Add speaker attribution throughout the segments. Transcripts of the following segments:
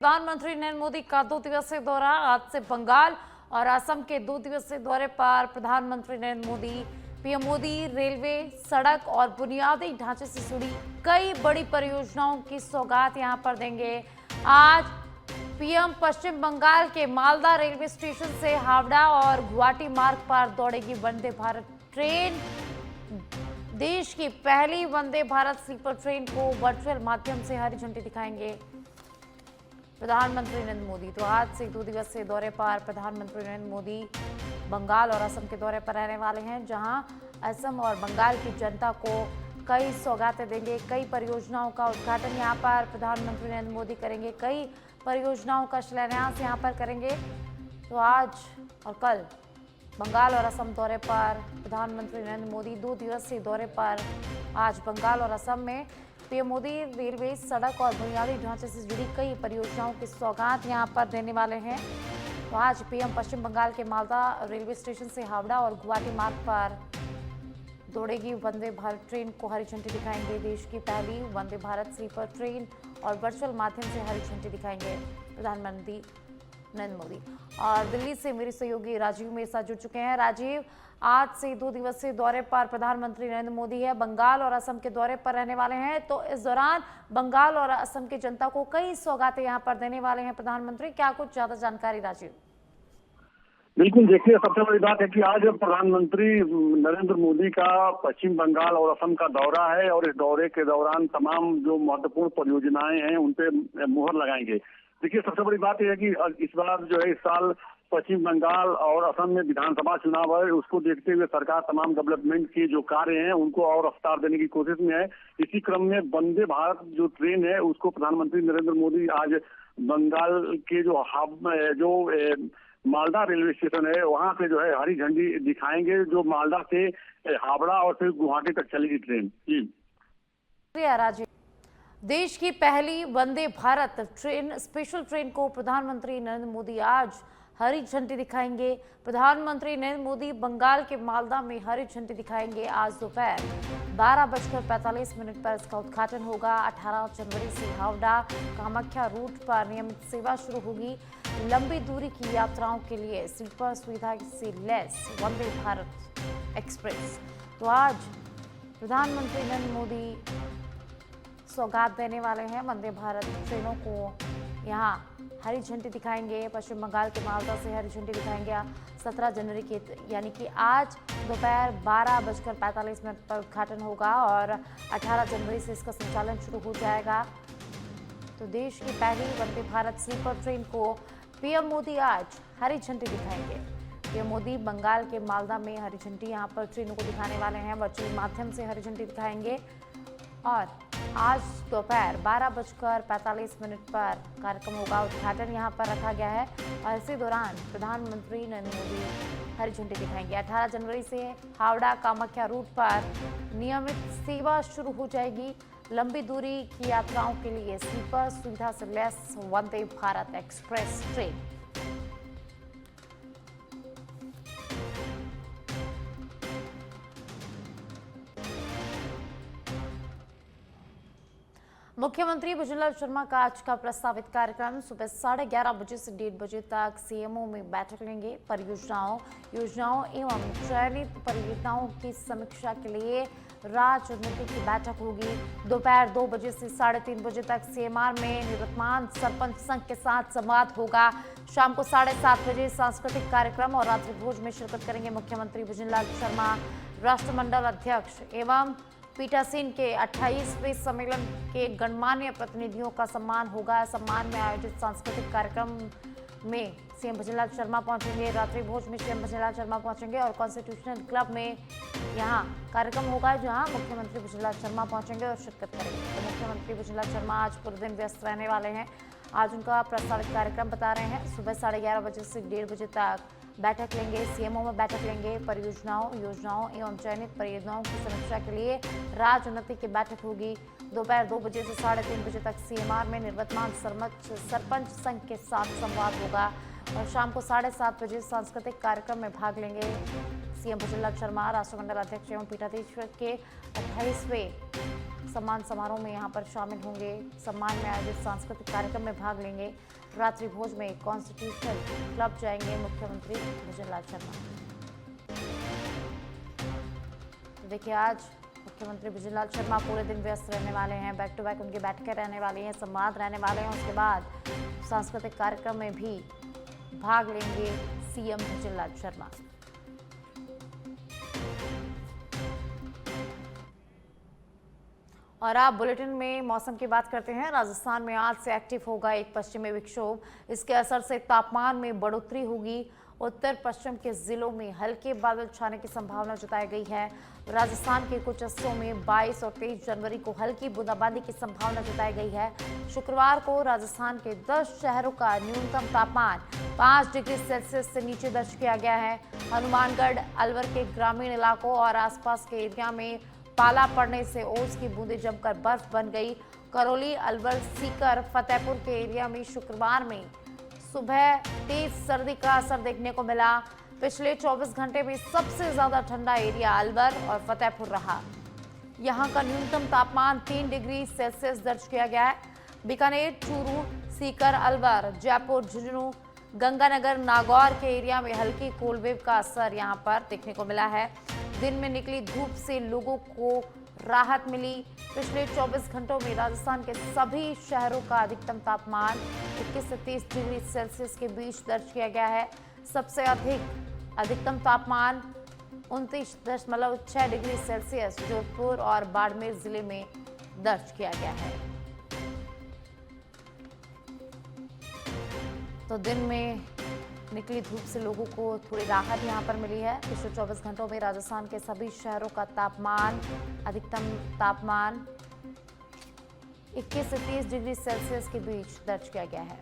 Speaker 1: प्रधानमंत्री नरेंद्र मोदी का 2 दिवसीय दौरा। आज से बंगाल और असम के 2 दिवसीय दौरे पर प्रधानमंत्री नरेंद्र मोदी। पीएम मोदी रेलवे, सड़क और बुनियादी ढांचे से जुड़ी कई बड़ी परियोजनाओं की सौगात यहां पर देंगे। आज पीएम पश्चिम बंगाल के मालदा रेलवे स्टेशन से हावड़ा और गुवाहाटी मार्ग पर दौड़ेगी वंदे भारत ट्रेन। देश की पहली वंदे भारत स्लीपर ट्रेन को वर्चुअल माध्यम से हरी झंडी दिखाएंगे प्रधानमंत्री नरेंद्र मोदी। तो आज से 2 दिवसीय दौरे पर प्रधानमंत्री नरेंद्र मोदी बंगाल और असम के दौरे पर रहने वाले हैं, जहां असम और बंगाल की जनता को कई सौगातें देंगे। कई परियोजनाओं का उद्घाटन यहां पर प्रधानमंत्री नरेंद्र मोदी करेंगे, कई परियोजनाओं का शिलान्यास यहां पर करेंगे। तो आज और कल बंगाल और असम दौरे पर प्रधानमंत्री नरेंद्र मोदी 2 दिवसीय दौरे पर आज बंगाल और असम में पीएम मोदी रेलवे, सड़क और बुनियादी ढांचे से जुड़ी कई परियोजनाओं की सौगात यहां पर देने वाले हैं। तो आज पीएम पश्चिम बंगाल के मालदा रेलवे स्टेशन से हावड़ा और गुवाहाटी मार्ग पर दौड़ेगी वंदे भारत ट्रेन को हरी झंडी दिखाएंगे। देश की पहली वंदे भारत स्लीपर ट्रेन और वर्चुअल माध्यम से हरी झंडी दिखाएंगे प्रधानमंत्री नरेंद्र मोदी। और दिल्ली से मेरे सहयोगी राजीव मेरे साथ जुड़ चुके हैं। राजीव, आज से 2 दिवसीय दौरे पर प्रधानमंत्री नरेंद्र मोदी है, बंगाल और असम के दौरे पर रहने वाले हैं। तो इस दौरान बंगाल और असम की जनता को कई सौगातें यहां पर देने वाले हैं प्रधानमंत्री। क्या कुछ ज्यादा जानकारी राजीव?
Speaker 2: बिल्कुल, देखिए, सबसे बड़ी बात है कि आज प्रधानमंत्री नरेंद्र मोदी का पश्चिम बंगाल और असम का दौरा है और इस दौरे के दौरान तमाम जो महत्वपूर्ण परियोजनाएं हैं उन पे मुहर लगाएंगे। देखिए, सबसे बड़ी बात यह है कि इस बार जो है, इस साल पश्चिम बंगाल और असम में विधानसभा चुनाव है, उसको देखते हुए सरकार तमाम डेवलपमेंट के जो कार्य हैं उनको और रफ्तार देने की कोशिश में है। इसी क्रम में वंदे भारत जो ट्रेन है उसको प्रधानमंत्री नरेंद्र मोदी आज बंगाल के जो मालदा रेलवे स्टेशन है वहां पे जो है हरी झंडी दिखाएंगे, जो मालदा से हावड़ा और फिर गुवाहाटी तक चलेगी ट्रेन। जी
Speaker 1: राजीव, देश की पहली Vande Bharat train, special train को प्रधानमंत्री नरेंद्र मोदी आज हरी झंडी दिखाएंगे। प्रधानमंत्री नरेंद्र मोदी बंगाल के मालदा में हरी झंडी दिखाएंगे। आज दोपहर 12:45 पर इसका उद्घाटन होगा। 18 जनवरी से हावड़ा कामाख्या रूट पर नियमित सेवा शुरू होगी। लंबी दूरी की यात्राओं के लिए स्लीपर सुविधा से लैस वंदे भारत एक्सप्रेस। तो आज प्रधानमंत्री नरेंद्र मोदी सौगात देने वाले हैं वंदे भारत ट्रेनों को, यहाँ हरी झंडी दिखाएंगे। पश्चिम बंगाल के मालदा से हरी झंडी दिखाएंगे 17 जनवरी की, यानी कि आज दोपहर 12:45 पर उद्घाटन होगा और 18 जनवरी से इसका संचालन शुरू हो जाएगा। तो देश की पहली वंदे भारत स्लीपर ट्रेन को पीएम मोदी आज हरी झंडी दिखाएंगे। पीएम मोदी बंगाल के मालदा में हरी झंडी यहाँ पर ट्रेनों को दिखाने वाले हैं, वर्चुअल माध्यम से हरी झंडी दिखाएंगे। और आज दोपहर 12:45 पर कार्यक्रम होगा, उद्घाटन यहाँ पर रखा गया है। और इसी दौरान प्रधानमंत्री नरेंद्र मोदी हरी झंडी दिखाएंगे। 18 जनवरी से हावड़ा कामाख्या रूट पर नियमित सेवा शुरू हो जाएगी। लंबी दूरी की यात्राओं के लिए स्लीपर सुविधा से lace Vande Bharat express train. मुख्यमंत्री भुजनलाल शर्मा का आज का प्रस्तावित कार्यक्रम सुबह 11:30 बजे से 1:30 बजे तक सीएमओ में बैठक लेंगे। परियोजनाओं, योजनाओं एवं चयनित परियोजनाओं की समीक्षा के लिए राजनीति की बैठक होगी। दोपहर 2 बजे से 3:30 बजे तक सीएमआर में निवर्तमान सरपंच संघ के साथ संवाद होगा। शाम को 7:30 बजे सांस्कृतिक कार्यक्रम और रात्रि भोज में शिरकत करेंगे मुख्यमंत्री भुजनलाल शर्मा। राष्ट्रमंडल अध्यक्ष एवं पीठासीन के 28वें सम्मेलन के गणमान्य प्रतिनिधियों का सम्मान होगा। सम्मान में आयोजित सांस्कृतिक कार्यक्रम में सीएम भुजनलाल शर्मा पहुंचेंगे। रात्रि भोज में सीएम भुजनलाल शर्मा पहुंचेंगे और कॉन्स्टिट्यूशनल क्लब में यहां कार्यक्रम होगा, जहां मुख्यमंत्री भुजनलाल शर्मा पहुंचेंगे और शिरकत करेंगे। तो मुख्यमंत्री भुजनलाल शर्मा आज पूरे दिन व्यस्त रहने वाले हैं। आज उनका प्रस्तावित कार्यक्रम बता रहे हैं। सुबह 11:30 बजे से 1:30 बजे तक बैठक लेंगे, सीएमओ में बैठक लेंगे। परियोजनाओं, योजनाओं एवं चयनित परियोजनाओं की समीक्षा के लिए राजनीति की बैठक होगी। दोपहर 2 बजे से 3:30 बजे तक सीएमआर में निवर्तमान सरपंच संघ के साथ संवाद होगा और शाम को 7:30 बजे सांस्कृतिक कार्यक्रम में भाग लेंगे सीएम भुजनलाल शर्मा। राष्ट्रमंडल अध्यक्ष एवं पीठाधीश्वर के 28वें सम्मान समारोह में यहां पर शामिल होंगे। सम्मान में आयोजित सांस्कृतिक कार्यक्रम में भाग लेंगे। रात्रि भोज में कॉन्स्टिट्यूशनल क्लब जाएंगे मुख्यमंत्री भजनलाल शर्मा। तो देखिए, आज मुख्यमंत्री भजनलाल शर्मा पूरे दिन व्यस्त रहने वाले हैं। बैक टू बैक उनकी बैठकें रहने वाली हैं, संवाद रहने वाले हैं। उसके बाद सांस्कृतिक कार्यक्रम में भी भाग लेंगे सीएम भजनलाल शर्मा। और आप बुलेटिन में मौसम की बात करते हैं। राजस्थान में आज से एक्टिव होगा एक पश्चिमी विक्षोभ। इसके असर से तापमान में बढ़ोतरी होगी। उत्तर पश्चिम के जिलों में हल्के बादल छाने की संभावना जताई गई है। राजस्थान के कुछ हिस्सों में 22 और 23 जनवरी को हल्की बूंदाबांदी की संभावना जताई गई है। शुक्रवार को राजस्थान के 10 शहरों का न्यूनतम तापमान 5 डिग्री सेल्सियस से नीचे दर्ज किया गया है। हनुमानगढ़, अलवर के ग्रामीण इलाकों और आसपास के एरिया में पाला पड़ने से ओस की बूंदें जमकर बर्फ बन गई। करौली, अलवर, सीकर, फतेहपुर के एरिया में शुक्रवार में सुबह तेज सर्दी का असर देखने को मिला। पिछले 24 घंटे में सबसे ज्यादा ठंडा एरिया अलवर और फतेहपुर रहा। यहां का न्यूनतम तापमान 3 डिग्री सेल्सियस दर्ज किया गया है। बीकानेर, चूरू, सीकर, अलवर, जयपुर, झुंझुनू, गंगानगर, नागौर के एरिया में हल्की कोल्ड वेव का असर यहां पर देखने को मिला है। दिन में निकली धूप से लोगों को राहत मिली। पिछले 24 घंटों में राजस्थान के सभी शहरों का अधिकतम तापमान 21 से 30 डिग्री सेल्सियस के बीच दर्ज किया गया है। सबसे अधिक अधिकतम तापमान 29.6 डिग्री सेल्सियस जोधपुर और बाड़मेर जिले में दर्ज किया गया है। तो दिन में निकली धूप से लोगों को थोड़ी राहत यहां पर मिली है। पिछले 24 घंटों में राजस्थान के सभी शहरों का तापमान अधिकतम तापमान 21 से 30 डिग्री सेल्सियस के बीच दर्ज किया गया है।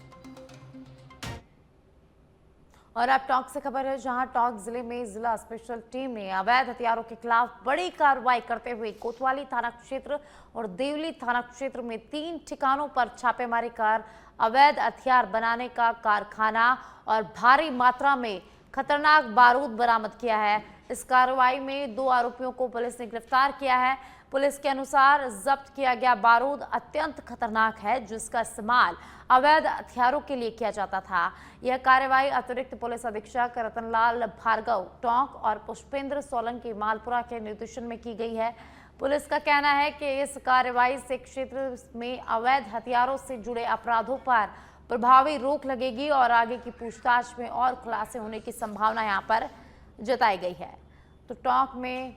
Speaker 1: और अब टोंक से खबर है, जहां टोंक जिले में जिला स्पेशल टीम ने अवैध हथियारों के खिलाफ बड़ी कार्रवाई करते हुए कोतवाली थाना क्षेत्र और देवली थाना क्षेत्र में 3 ठिकानों पर छापेमारी कर अवैध हथियार बनाने का कारखाना और भारी मात्रा में खतरनाक बारूद बरामद किया है। इस कार्रवाई में 2 आरोपियों को पुलिस ने गिरफ्तार किया है। पुलिस के अनुसार जब्त किया गया बारूद अत्यंत खतरनाक है, जिसका इस्तेमाल अवैध हथियारों के लिए किया जाता था। यह कार्रवाई अतिरिक्त पुलिस अधीक्षक रतनलाल भार्गव टोंक और पुष्पेंद्र सोलंकी मालपुरा के निर्देशन में की गई है। पुलिस का कहना है कि इस कार्रवाई से क्षेत्र में अवैध हथियारों से जुड़े अपराधों पर प्रभावी रोक लगेगी और आगे की पूछताछ में और खुलासे होने की संभावना यहां पर जताई गई है। तो टोंक में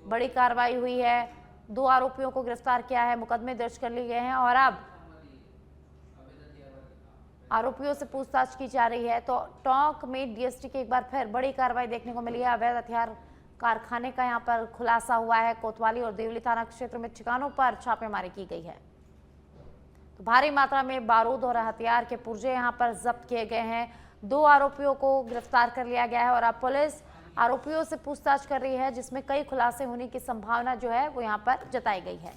Speaker 1: बड़ी कार्रवाई हुई है, 2 आरोपियों को गिरफ्तार किया है, मुकदमे दर्ज कर लिए गए हैं और अब आरोपियों से पूछताछ की जा रही है। तो टोंक में डीएसटी की एक बार फिर बड़ी कार्रवाई देखने को मिली है। अवैध हथियार कारखाने का यहां पर खुलासा हुआ है। कोतवाली और देवली थाना क्षेत्र में ठिकानों पर छापेमारी की गई है। तो भारी मात्रा में बारूद और हथियार के पुर्जे यहां पर जब्त किए गए हैं। 2 आरोपियों को गिरफ्तार कर लिया गया है और अब पुलिस आरोपियों से पूछताछ कर रही है, जिसमें कई खुलासे होने की संभावना जो है वो यहां पर जताई गई है।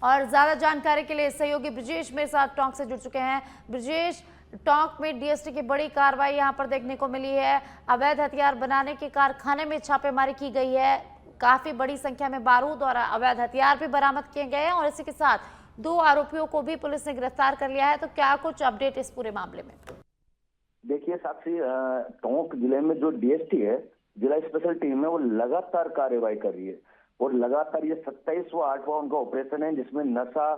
Speaker 1: और ज्यादा जानकारी के लिए सहयोगी ब्रजेश मेरे साथ टोंक से जुड़ चुके हैं। ब्रजेश, टोंक में डीएसटी की बड़ी कार्रवाई यहां पर देखने को मिली है। अवैध हथियार बनाने के कारखाने में छापेमारी की गई है। काफी बड़ी संख्या में बारूद और अवैध हथियार भी बरामद किए गए हैं और इसी के साथ 2 आरोपियों को भी पुलिस ने गिरफ्तार कर लिया है। तो क्या कुछ अपडेट इस पूरे मामले में?
Speaker 3: देखिए साक्षी, टोंक जिले में जो डीएसटी है, जिला स्पेशल टीम है, वो लगातार कार्रवाई कर रही है और लगातार ये 27वां 8वां उनका ऑपरेशन है, जिसमें नशा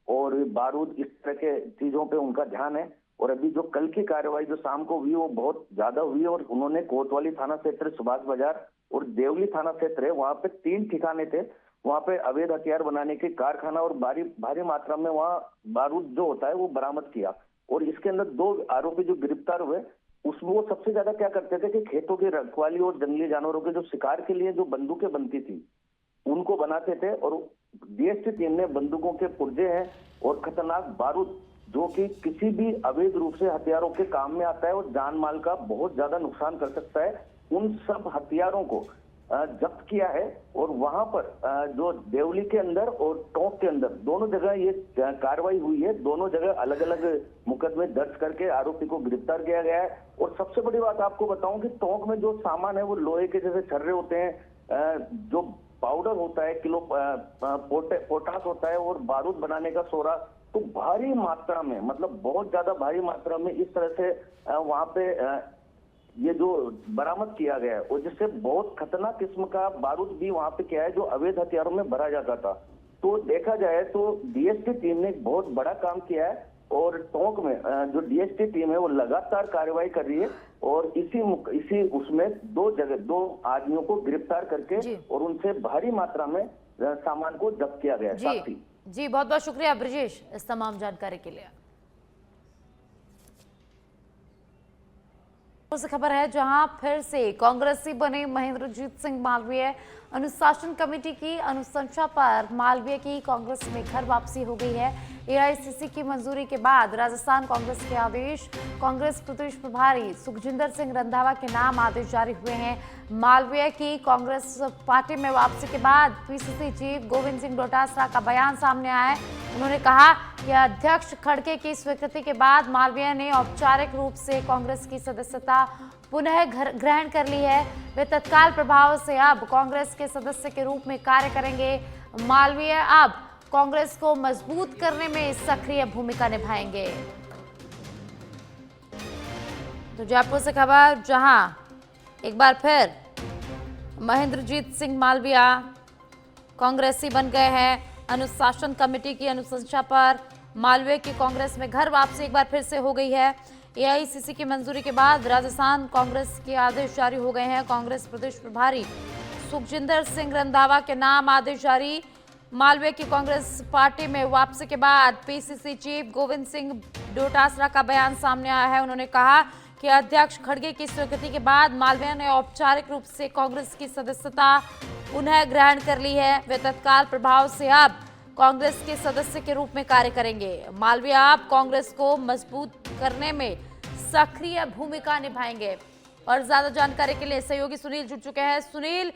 Speaker 3: और बारूद इस तरह के चीजों पे उनका ध्यान है। और अभी जो कल की कार्रवाई जो शाम को हुई वो बहुत ज्यादा हुई है और उन्होंने कोतवाली थाना क्षेत्र, सुभाष बाजार और देवली थाना क्षेत्र है, वहां पे 3 ठिकाने थे। वहां पे अवैध हथियार बनाने के कारखाना और भारी मात्रा में वहां बारूद जो होता है वो बरामद किया। और इसके अंदर 2 आरोपी जो गिरफ्तार हुए, उसमें वो सबसे ज्यादा क्या करते थे कि खेतों की रखवाली और जंगली जानवरों के जो शिकार के लिए जो बंदूकें बनती थी उनको बनाते थे। और डीएसटी टीम ने बंदूकों के पुर्जे हैं और खतरनाक बारूद जो कि किसी भी अवैध रूप से हथियारों के काम में आता है और जान माल का बहुत ज्यादा नुकसान कर सकता है, उन सब हथियारों को जब्त किया है और वहां पर जो देवली के अंदर और टोंक के अंदर दोनों जगह ये कार्रवाई हुई है। दोनों जगह अलग अलग मुकदमे दर्ज करके आरोपी को गिरफ्तार किया गया है। और सबसे बड़ी बात आपको बताऊं कि टोंक में जो सामान है वो लोहे के जैसे छर्रे होते हैं, जो पाउडर होता है, किलो पोटास होता है और बारूद बनाने का सोरा, तो भारी मात्रा में, मतलब बहुत ज्यादा भारी मात्रा में इस तरह से वहां पे ये जो बरामद किया गया है, और जिससे बहुत खतरनाक किस्म का बारूद भी वहां पे क्या है जो अवैध हथियारों में भरा जाता था। तो देखा जाए तो डीएसटी टीम ने एक बहुत बड़ा काम किया है और टोंक में जो डीएसटी टीम है वो लगातार कार्रवाई कर रही है और इसी उसमें दो आदमियों को गिरफ्तार करके और उनसे भारी मात्रा में सामान को जब्त किया गया है।
Speaker 1: जी बहुत बहुत शुक्रिया ब्रजेश इस तमाम जानकारी के लिए। से खबर है जहां फिर से कांग्रेसी बने महेंद्रजीत सिंह मालवीय, अनुशासन कमेटी की अनुशंसा पर मालवीय की कांग्रेस में घर वापसी हो गई है। एआईसीसी की मंजूरी के बाद राजस्थान कांग्रेस के आदेश, कांग्रेस प्रदेश प्रभारी सुखजिंदर सिंह रंधावा के नाम आदेश जारी हुए हैं। मालवीय की कांग्रेस पार्टी में वापसी के बाद पीसीसी चीफ गोविंद सिंह डोटासरा का बयान सामने आया है। उन्होंने कहा कि अध्यक्ष खड़गे की स्वीकृति के बाद मालवीय ने औपचारिक रूप से कांग्रेस की सदस्यता पुनः ग्रहण कर ली है। वे तत्काल प्रभाव से अब कांग्रेस के सदस्य के रूप में कार्य करेंगे। मालवीय अब कांग्रेस को मजबूत करने में सक्रिय भूमिका निभाएंगे। तो जयपुर से खबर जहां एक बार फिर महेंद्रजीत सिंह मालवीय कांग्रेसी बन गए हैं। अनुशासन कमेटी की अनुशंसा पर मालवीय की कांग्रेस में घर वापसी एक बार फिर से हो गई है। एआईसीसी की मंजूरी के बाद राजस्थान कांग्रेस के आदेश जारी हो गए हैं। कांग्रेस प्रदेश प्रभारी सुखजिंदर सिंह रंधावा के नाम आदेश जारी। मालवीय की कांग्रेस पार्टी में वापसी के बाद पीसीसी चीफ गोविंद सिंह डोटासरा का बयान सामने आया है। उन्होंने कहा कि अध्यक्ष खड़गे की स्वीकृति के बाद मालवीय ने औपचारिक रूप से कांग्रेस की सदस्यता पुनः ग्रहण कर ली है। वे तत्काल प्रभाव से अब कांग्रेस के सदस्य के रूप में कार्य करेंगे। मालवीय अब कांग्रेस को मजबूत करने में सक्रिय भूमिका निभाएंगे। और ज्यादा जानकारी के लिए सहयोगी सुनील जुड़ चुके हैं। सुनील,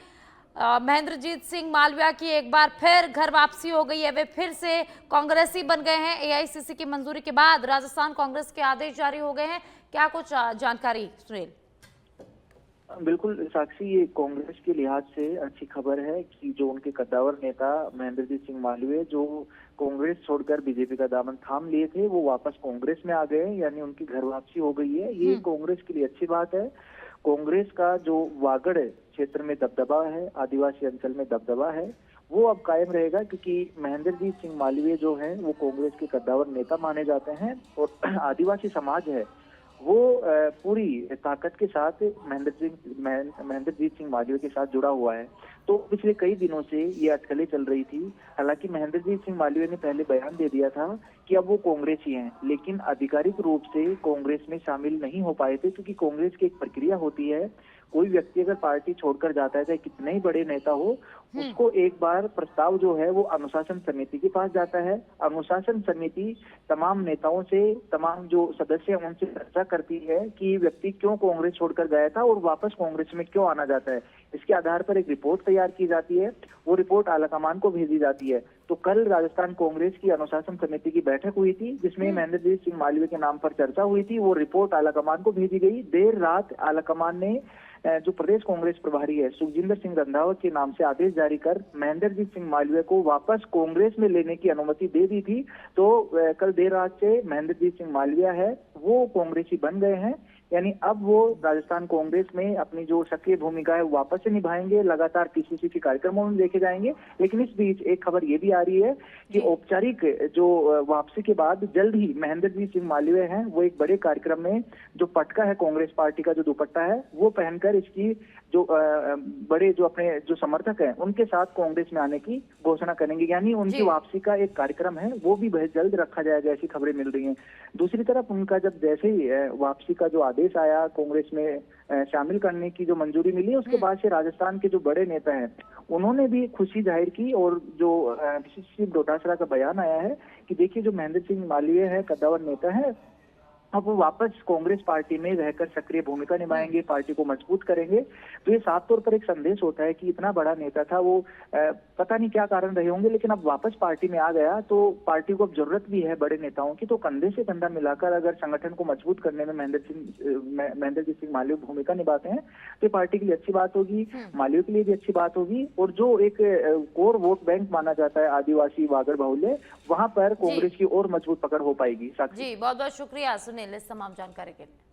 Speaker 1: महेंद्रजीत सिंह मालवीय की एक बार फिर घर वापसी हो गई है, वे फिर से कांग्रेसी बन गए हैं। एआईसीसी की मंजूरी के बाद राजस्थान कांग्रेस के आदेश जारी हो गए हैं, क्या कुछ जानकारी सुनील?
Speaker 4: बिल्कुल साक्षी, ये कांग्रेस के लिहाज से अच्छी खबर है कि जो उनके कद्दावर नेता महेंद्रजीत सिंह मालवीय जो कांग्रेस छोड़कर बीजेपी का दामन थाम लिए थे वो वापस कांग्रेस में आ गए, यानी उनकी घर वापसी हो गई है। ये कांग्रेस के लिए अच्छी बात है। कांग्रेस का जो वागड़ क्षेत्र में दबदबा है, आदिवासी अंचल में दबदबा है, वो अब कायम रहेगा क्योंकि महेंद्रजीत सिंह मालवीय जो है वो कांग्रेस के कद्दावर नेता माने जाते हैं और आदिवासी समाज है वो पूरी ताकत के साथ महेंद्रजीत सिंह मालवीय के साथ जुड़ा हुआ है। तो पिछले कई दिनों से ये अटकलें चल रही थी। हालांकि महेंद्रजीत सिंह मालवीय ने पहले बयान दे दिया था कि अब वो कांग्रेसी हैं, लेकिन आधिकारिक रूप से कांग्रेस में शामिल नहीं हो पाए थे क्योंकि कांग्रेस की एक प्रक्रिया होती है। कोई व्यक्ति अगर पार्टी छोड़कर जाता है, चाहे कितने ही बड़े नेता हो, उसको एक बार प्रस्ताव जो है वो अनुशासन समिति के पास जाता है। अनुशासन समिति तमाम नेताओं से, तमाम जो सदस्य हैं उनसे चर्चा करती है कि व्यक्ति क्यों कांग्रेस छोड़कर गया था और वापस कांग्रेस में क्यों आना चाहता है। इसके आधार पर एक रिपोर्ट तैयार की जाती है, वो रिपोर्ट आलाकमान को भेजी जाती है। तो कल राजस्थान कांग्रेस की अनुशासन समिति की बैठक हुई थी जिसमें महेंद्रजीत सिंह मालवीय के नाम पर चर्चा हुई थी। वो रिपोर्ट आलाकमान को भेजी गई। देर रात आलाकमान ने जो प्रदेश कांग्रेस प्रभारी है सुखजिंदर सिंह रंधावा के नाम से आदेश जारी कर महेंद्रजीत सिंह मालवीय को वापस कांग्रेस में लेने की अनुमति दे दी थी। तो कल देर रात से महेंद्रजीत सिंह मालवीय है वो कांग्रेसी बन गए हैं, यानी अब वो राजस्थान कांग्रेस में अपनी जो सक्रिय भूमिका है वापस से निभाएंगे। लगातार पीसीसी के कार्यक्रमों में देखे जाएंगे। लेकिन इस बीच एक खबर ये भी आ रही है कि औपचारिक जो वापसी के बाद जल्द ही महेंद्रजीत सिंह मालवीय हैं वो एक बड़े कार्यक्रम में जो पटका है, कांग्रेस पार्टी का जो दुपट्टा है वो पहनकर इसकी जो बड़े जो अपने जो समर्थक हैं उनके साथ कांग्रेस में आने की घोषणा करेंगे। यानी उनकी वापसी का एक कार्यक्रम है वो भी बहुत जल्द रखा जाएगा, ऐसी खबरें मिल रही हैं। दूसरी तरफ उनका जब जैसे ही वापसी का जो आदेश आया, कांग्रेस में शामिल करने की जो मंजूरी मिली, उसके बाद से राजस्थान के जो बड़े नेता हैं उन्होंने भी खुशी जाहिर की। और जो पीसीसी डोटासरा का बयान आया है कि देखिए जो महेंद्र सिंह मालवीय है कद्दावर नेता है अब वो वापस कांग्रेस पार्टी में रहकर सक्रिय भूमिका निभाएंगे, पार्टी को मजबूत करेंगे। तो ये साफ तौर पर एक संदेश होता है कि इतना बड़ा नेता था वो, पता नहीं क्या कारण रहे होंगे, लेकिन अब वापस पार्टी में आ गया तो पार्टी को अब जरूरत भी है बड़े नेताओं की। तो कंधे से कंधा मिलाकर अगर संगठन को मजबूत करने में महेंद्रजीत सिंह मालवीय भूमिका निभाते हैं तो ये पार्टी के लिए अच्छी बात होगी, मालवीय के लिए भी अच्छी बात होगी। और जो एक कोर वोट बैंक माना जाता है आदिवासी वागड़ बाहुल्य, वहां पर कांग्रेस की और मजबूत पकड़ हो पाएगी।
Speaker 1: जी बहुत बहुत शुक्रिया सुनील इस तमाम जानकारी के लिए।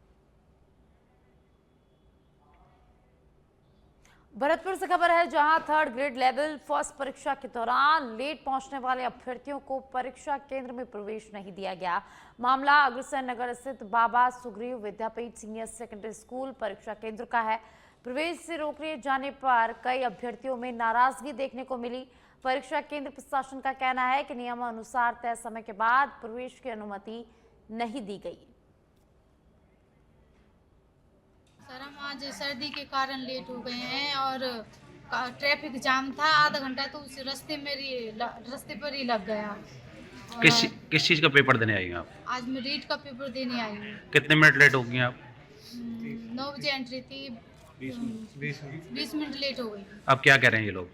Speaker 1: भरतपुर से खबर है जहां थर्ड ग्रेड लेवल फर्स्ट परीक्षा के दौरान लेट पहुंचने वाले अभ्यर्थियों को परीक्षा केंद्र में प्रवेश नहीं दिया गया। मामला अग्रसेन नगर स्थित बाबा सुग्रीव विद्यापीठ सीनियर सेकेंडरी स्कूल परीक्षा केंद्र का है। प्रवेश से रोके जाने पर कई अभ्यर्थियों में नाराजगी देखने को मिली। परीक्षा केंद्र प्रशासन का कहना है कि नियमानुसार तय समय के बाद प्रवेश की अनुमति नहीं दी गई।
Speaker 5: सर हम आज सर्दी के कारण लेट हो गए हैं और ट्रैफिक जाम था, आधा घंटा तो उस रास्ते पर ही लग गया।
Speaker 6: किस चीज़ का पेपर देने आई हैं आप?
Speaker 5: आज मैं रीट का पेपर देने आई हूँ।
Speaker 6: कितने मिनट लेट हो गई आप?
Speaker 5: 9 बजे एंट्री थी, 20 मिनट लेट हो गई।
Speaker 6: अब क्या कह रहे हैं ये लोग?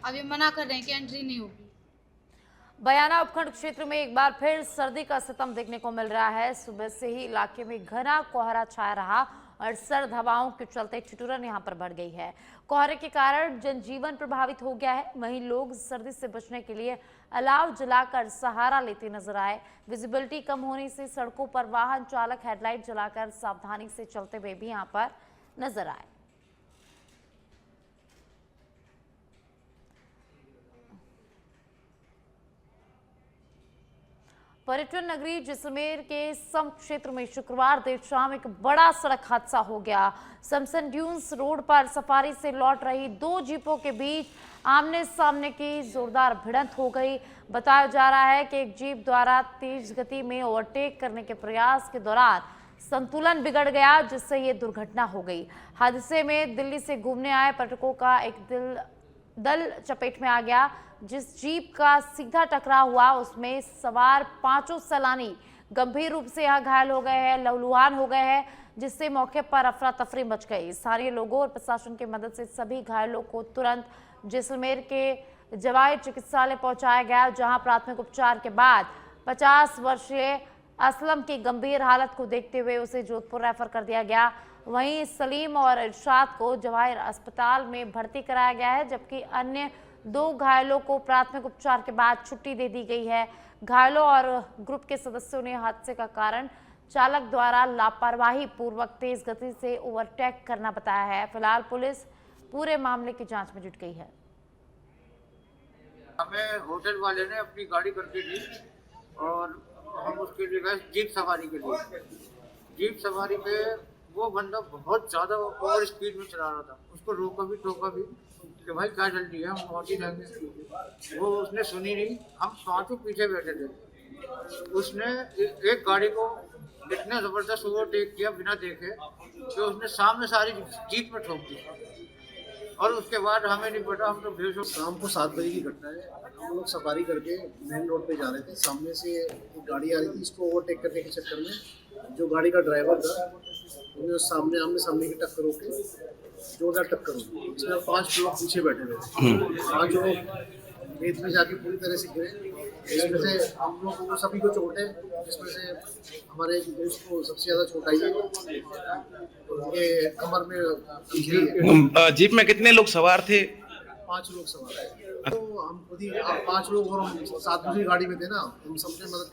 Speaker 5: अभी मना कर रहे हैं कि एंट्री नहीं होगी।
Speaker 1: बयाना उपखंड क्षेत्र में एक बार फिर सर्दी का सितम देखने को मिल रहा है। सुबह से ही इलाके में घना कोहरा छाया रहा और सर्द हवाओं के चलते ठिठुरन यहां पर बढ़ गई है। कोहरे के कारण जनजीवन प्रभावित हो गया है। वहीं लोग सर्दी से बचने के लिए अलाव जलाकर सहारा लेते नजर आए। विजिबिलिटी कम होने से सड़कों पर वाहन चालक हेडलाइट जलाकर सावधानी से चलते हुए भी यहां पर नजर आए। पर्यटन नगरी जैसलमेर के सम क्षेत्र में शुक्रवार देर शाम एक बड़ा सड़क हादसा हो गया। समसन ड्यून्स रोड पर सफारी से लौट रही 2 जीपों के बीच आमने सामने की जोरदार भिड़ंत हो गई। बताया जा रहा है कि एक जीप द्वारा तेज गति में ओवरटेक करने के प्रयास के दौरान संतुलन बिगड़ गया, जिससे ये दुर्घटना हो गई। हादसे में दिल्ली से घूमने आए पर्यटकों का एक दल चपेट में आ गया। जिस जीप का सीधा टकराव हुआ उसमें सवार 5 सैलानी गंभीर रूप से यहाँ घायल हो गए हैं, लहूलुहान हो गए हैं, जिससे मौके पर अफरा तफरी मच गई। स्थानीय लोगों और प्रशासन की मदद से सभी घायलों को तुरंत जैसलमेर के जवाई चिकित्सालय पहुंचाया गया, जहां प्राथमिक उपचार के बाद 50 वर्षीय असलम की गंभीर हालत को देखते हुए उसे जोधपुर रेफर कर दिया गया। वहीं सलीम और इरशाद को जवाहर अस्पताल में भर्ती कराया गया है, जबकि अन्य 2 घायलों को प्राथमिक उपचार के बाद छुट्टी दे दी गई है। घायलों और ग्रुप के सदस्यों ने हादसे का कारण चालक द्वारा लापरवाही पूर्वक तेज गति से ओवरटेक करना बताया है। फिलहाल पुलिस पूरे मामले की जांच में जुट गई है।
Speaker 7: हमें होटल वाले ने अपनी गाड़ी करके दी और हम उसके लिए गए जीप सवारी के लिए। जीप सवारी पे वो बंदा बहुत ज्यादा ओवर स्पीड में चला रहा था। उसको रोका भी टोका भी कि भाई क्या जल्दी है, हम पहुंच ही जाएंगे। वो उसने सुनी नहीं। हम 5 पीछे बैठे थे। उसने एक गाड़ी को इतने जबरदस्त ओवरटेक किया बिना देखे कि उसने सामने सारी जीप में ठोक दी और उसके बाद हमें नहीं पता, हम तो बेहोश हो।
Speaker 8: शाम को 7 बजे की घटना है। हम लोग सफारी करके मेन रोड पे जा रहे थे। सामने से एक गाड़ी आ रही थी। इसको ओवरटेक करने के चक्कर में जो गाड़ी का ड्राइवर था उन्हें सामने आमने सामने की टक्कर होकर जोरदार टक्कर हुई। इसमें 5 लोग पीछे बैठे हुए थे। 5 लोग रेत में जाके पूरी तरह से गिरे। इसमें से हम लोग को सभी को चोट है, जिसमें से हमारे दोस्त को सबसे ज्यादा चोट आई है। उनके कमर में इंजरी है।
Speaker 6: जीप में कितने लोग सवार थे?
Speaker 8: 5 लोग सवार है। तो हम खुद ही 5 लोग और हम 7 दूसरी गाड़ी में थे ना, हम सबने मदद